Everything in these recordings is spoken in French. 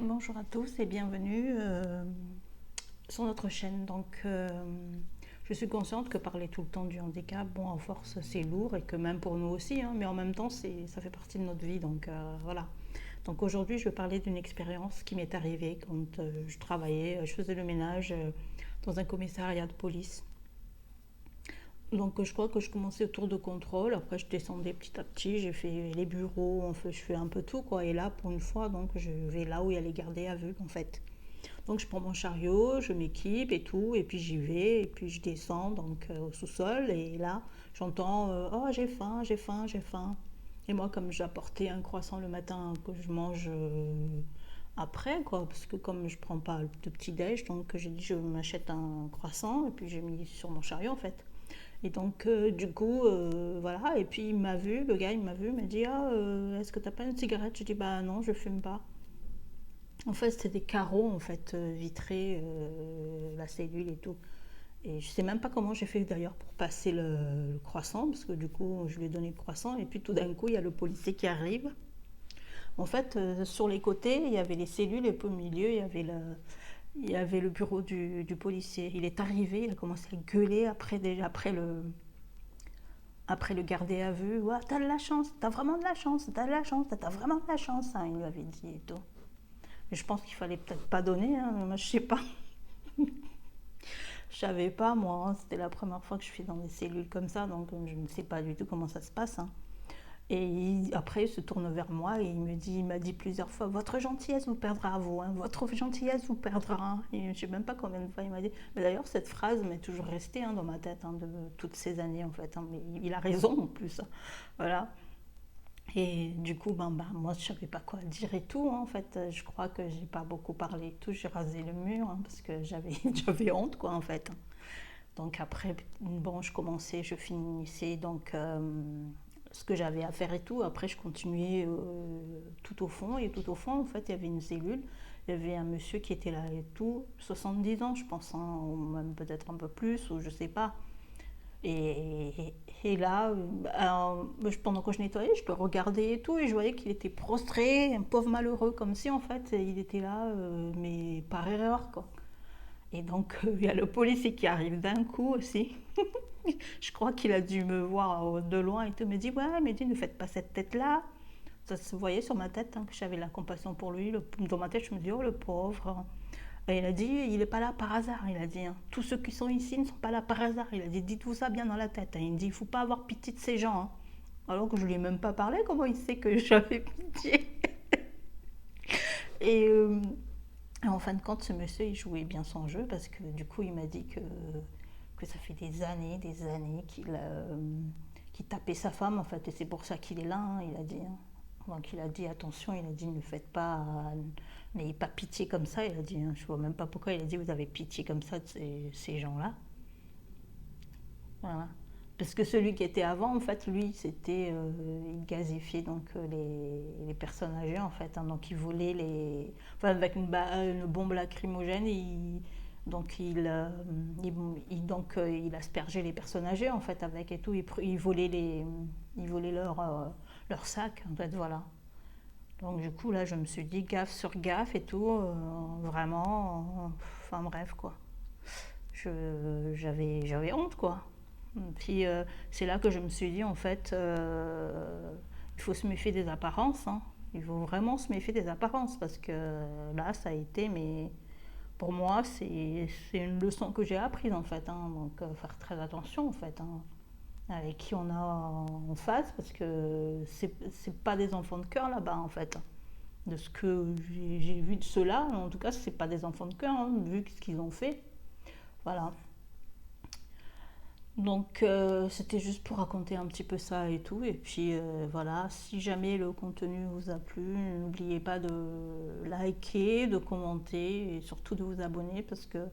Bonjour à tous et bienvenue sur notre chaîne. Je suis consciente que parler tout le temps du handicap, bon, à force, c'est lourd et que même pour nous aussi, hein, mais en même temps, ça fait partie de notre vie. Voilà. Donc aujourd'hui, je vais parler d'une expérience qui m'est arrivée quand je travaillais, je faisais le ménage dans un commissariat de police. Donc je crois que je commençais au tour de contrôle, après je descendais petit à petit, j'ai fait les bureaux, je fais un peu tout quoi. Et là, pour une fois, donc je vais là où il y a les gardés à vue en fait. Donc je prends mon chariot, je m'équipe et tout, et puis j'y vais, et puis je descends au sous-sol, et là j'entends oh j'ai faim, j'ai faim, j'ai faim. Et moi comme j'ai apporté un croissant le matin que je mange après, quoi, parce que comme je prends pas de petit déj, donc j'ai dit je m'achète un croissant, et puis j'ai mis sur mon chariot en fait. Et donc, voilà. Et puis, il m'a vu, le gars, il m'a vu, il m'a dit ah, est-ce que t'as pas une cigarette? Je dis bah non, je fume pas. En fait, c'était des carreaux, en fait, vitrés, la cellule et tout. Et je sais même pas comment j'ai fait d'ailleurs pour passer le croissant, parce que du coup, je lui ai donné le croissant, et puis tout d'un coup, il y a le policier qui arrive. En fait, sur les côtés, il y avait les cellules, et puis au milieu, il y avait le bureau du policier. Il est arrivé, il a commencé à gueuler après le garder à vue. Ouais, t'as de la chance, t'as vraiment de la chance, t'as de la chance, t'as vraiment de la chance, hein, il lui avait dit et tout. Mais je pense qu'il fallait peut-être pas donner, hein, moi je sais pas. Je savais pas moi, hein, c'était la première fois que je suis dans des cellules comme ça, donc je ne sais pas du tout comment ça se passe, hein. Après, il se tourne vers moi et il m'a dit plusieurs fois, votre gentillesse vous perdra à vous, hein, votre gentillesse vous perdra, hein. Et je sais même pas combien de fois il m'a dit. Mais d'ailleurs, cette phrase m'est toujours restée, hein, dans ma tête, hein, de toutes ces années en fait, hein. Mais il a raison en plus, hein. Voilà. Et du coup, moi, je savais pas quoi dire et tout, hein. En fait, je crois que j'ai pas beaucoup parlé et tout. J'ai rasé le mur, hein, parce que j'avais honte, quoi, en fait. Donc après, bon, je finissais ce que j'avais à faire et tout. Après, je continuais tout au fond. Et tout au fond, en fait, il y avait une cellule. Il y avait un monsieur qui était là et tout, 70 ans, je pense, hein, ou même peut-être un peu plus, ou je sais pas. Et là, pendant que je nettoyais, je le regardais et tout, et je voyais qu'il était prostré, un pauvre malheureux, comme si en fait il était là, mais par erreur, quoi. Et donc, il y a le policier qui arrive d'un coup aussi. Je crois qu'il a dû me voir de loin et tout, me dit ouais, mais dis, ne faites pas cette tête-là. Ça se voyait sur ma tête, hein, que j'avais la compassion pour lui. Dans ma tête, je me dis oh le pauvre. Et il a dit, il n'est pas là par hasard, il a dit, hein. Tous ceux qui sont ici ne sont pas là par hasard. Il a dit, dites-vous ça bien dans la tête, hein. Il me dit, il ne faut pas avoir pitié de ces gens, hein. Alors que je ne lui ai même pas parlé, comment il sait que j'avais pitié? Et en fin de compte, ce monsieur, il jouait bien son jeu parce que du coup, il m'a dit que ça fait des années qu'il tapait sa femme, en fait, et c'est pour ça qu'il est là, hein, il a dit, hein. Donc il a dit attention, il a dit ne faites pas, n'ayez pas pitié comme ça, il a dit, hein. Je vois même pas pourquoi il a dit vous avez pitié comme ça de ces gens-là. Voilà. Parce que celui qui était avant, en fait, lui, il gazifiait les personnes âgées, en fait, hein. Donc il volait enfin, avec une bombe lacrymogène, il aspergeait les personnes âgées, en fait, avec et tout. Il volait leur sac, en fait, voilà. Donc du coup, là, je me suis dit gaffe sur gaffe et tout, vraiment, enfin bref, quoi. J'avais honte, quoi. Puis c'est là que je me suis dit, en fait, il faut se méfier des apparences, hein. Il faut vraiment se méfier des apparences parce que là, ça a été, mais pour moi, c'est une leçon que j'ai apprise, en fait, hein. Donc faire très attention, en fait, hein, avec qui on a en face parce que c'est pas des enfants de cœur là-bas, en fait. De ce que j'ai vu de ceux-là, en tout cas, c'est pas des enfants de cœur, hein, vu ce qu'ils ont fait. Voilà. Donc c'était juste pour raconter un petit peu ça et tout. Et puis voilà, si jamais le contenu vous a plu, n'oubliez pas de liker, de commenter et surtout de vous abonner parce que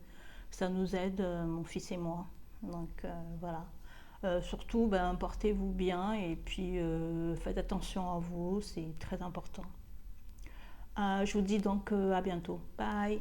ça nous aide, mon fils et moi. Donc voilà. Surtout, portez-vous bien et puis faites attention à vous, c'est très important. Je vous dis donc à bientôt. Bye.